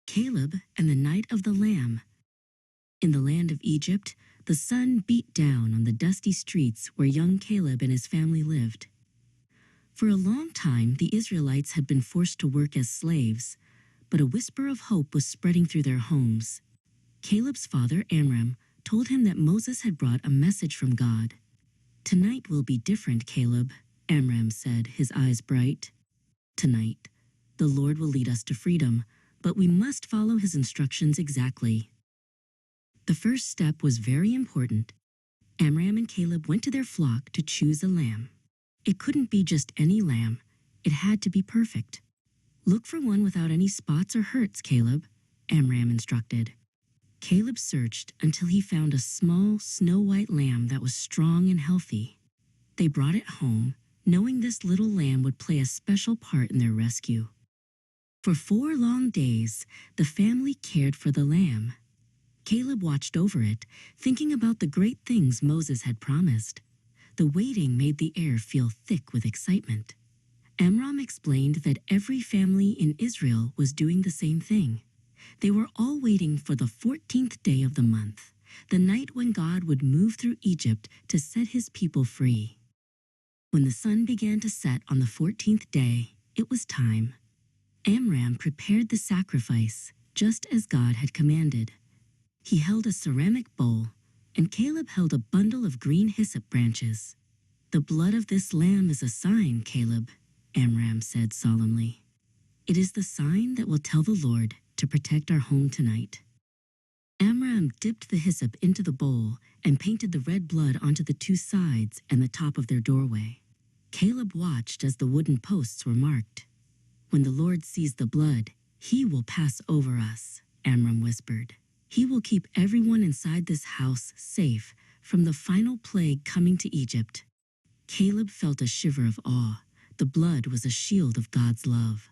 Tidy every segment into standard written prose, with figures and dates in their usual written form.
Caleb and the Night of the Lamb. In the land of Egypt, the sun beat down on the dusty streets where young Caleb and his family lived. For a long time, the Israelites had been forced to work as slaves, but a whisper of hope was spreading through their homes. Caleb's father, Amram, told him that Moses had brought a message from God. "Tonight will be different, Caleb," Amram said, his eyes bright. "Tonight, the Lord will lead us to freedom, but we must follow his instructions exactly." The first step was very important. Amram and Caleb went to their flock to choose a lamb. It couldn't be just any lamb. It had to be perfect. "Look for one without any spots or hurts, Caleb," Amram instructed. Caleb searched until he found a small, snow-white lamb that was strong and healthy. They brought it home, knowing this little lamb would play a special part in their rescue. For 4 long days, the family cared for the lamb. Caleb watched over it, thinking about the great things Moses had promised. The waiting made the air feel thick with excitement. Amram explained that every family in Israel was doing the same thing. They were all waiting for the 14th day of the month, the night when God would move through Egypt to set his people free. When the sun began to set on the 14th day, it was time. Amram prepared the sacrifice, just as God had commanded. He held a ceramic bowl, and Caleb held a bundle of green hyssop branches. "The blood of this lamb is a sign, Caleb," Amram said solemnly. "It is the sign that will tell the Lord to protect our home tonight." Amram dipped the hyssop into the bowl and painted the red blood onto the 2 sides and the top of their doorway. Caleb watched as the wooden posts were marked. "When the Lord sees the blood, he will pass over us," Amram whispered. "He will keep everyone inside this house safe from the final plague coming to Egypt." Caleb felt a shiver of awe. The blood was a shield of God's love.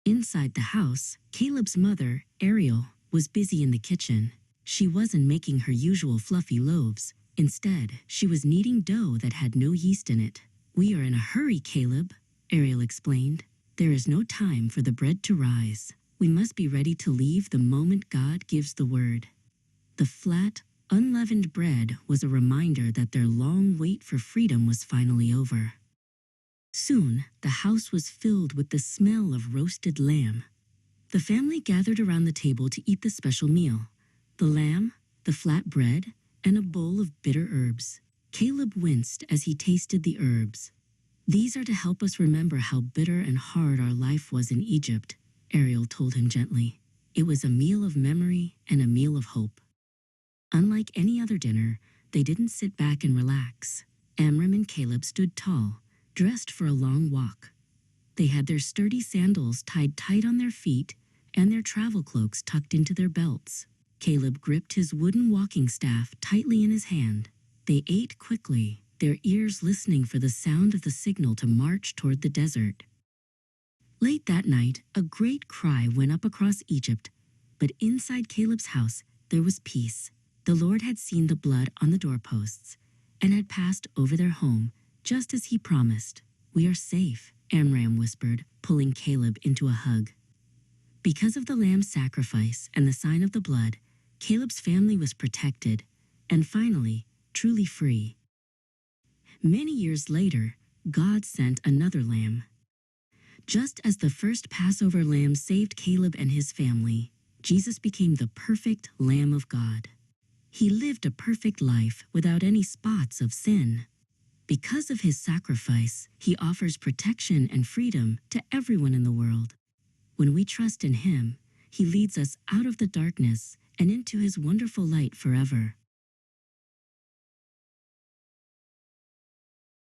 Inside the house, Caleb's mother, Ariel, was busy in the kitchen. She wasn't making her usual fluffy loaves. Instead, she was kneading dough that had no yeast in it. "We are in a hurry, Caleb," Ariel explained. "There is no time for the bread to rise. We must be ready to leave the moment God gives the word." The flat, unleavened bread was a reminder that their long wait for freedom was finally over. Soon, the house was filled with the smell of roasted lamb. The family gathered around the table to eat the special meal: the lamb, the flat bread, and a bowl of bitter herbs. Caleb winced as he tasted the herbs. "These are to help us remember how bitter and hard our life was in Egypt," Ariel told him gently. It was a meal of memory and a meal of hope. Unlike any other dinner, they didn't sit back and relax. Amram and Caleb stood tall, dressed for a long walk. They had their sturdy sandals tied tight on their feet and their travel cloaks tucked into their belts. Caleb gripped his wooden walking staff tightly in his hand. They ate quickly, their ears listening for the sound of the signal to march toward the desert. Late that night, a great cry went up across Egypt, but inside Caleb's house there was peace. The Lord had seen the blood on the doorposts and had passed over their home, just as he promised. "We are safe," Amram whispered, pulling Caleb into a hug. Because of the lamb's sacrifice and the sign of the blood, Caleb's family was protected and finally, truly free. Many years later, God sent another lamb. Just as the first Passover lamb saved Caleb and his family, Jesus became the perfect Lamb of God. He lived a perfect life without any spots of sin. Because of his sacrifice, he offers protection and freedom to everyone in the world. When we trust in him, he leads us out of the darkness and into his wonderful light forever.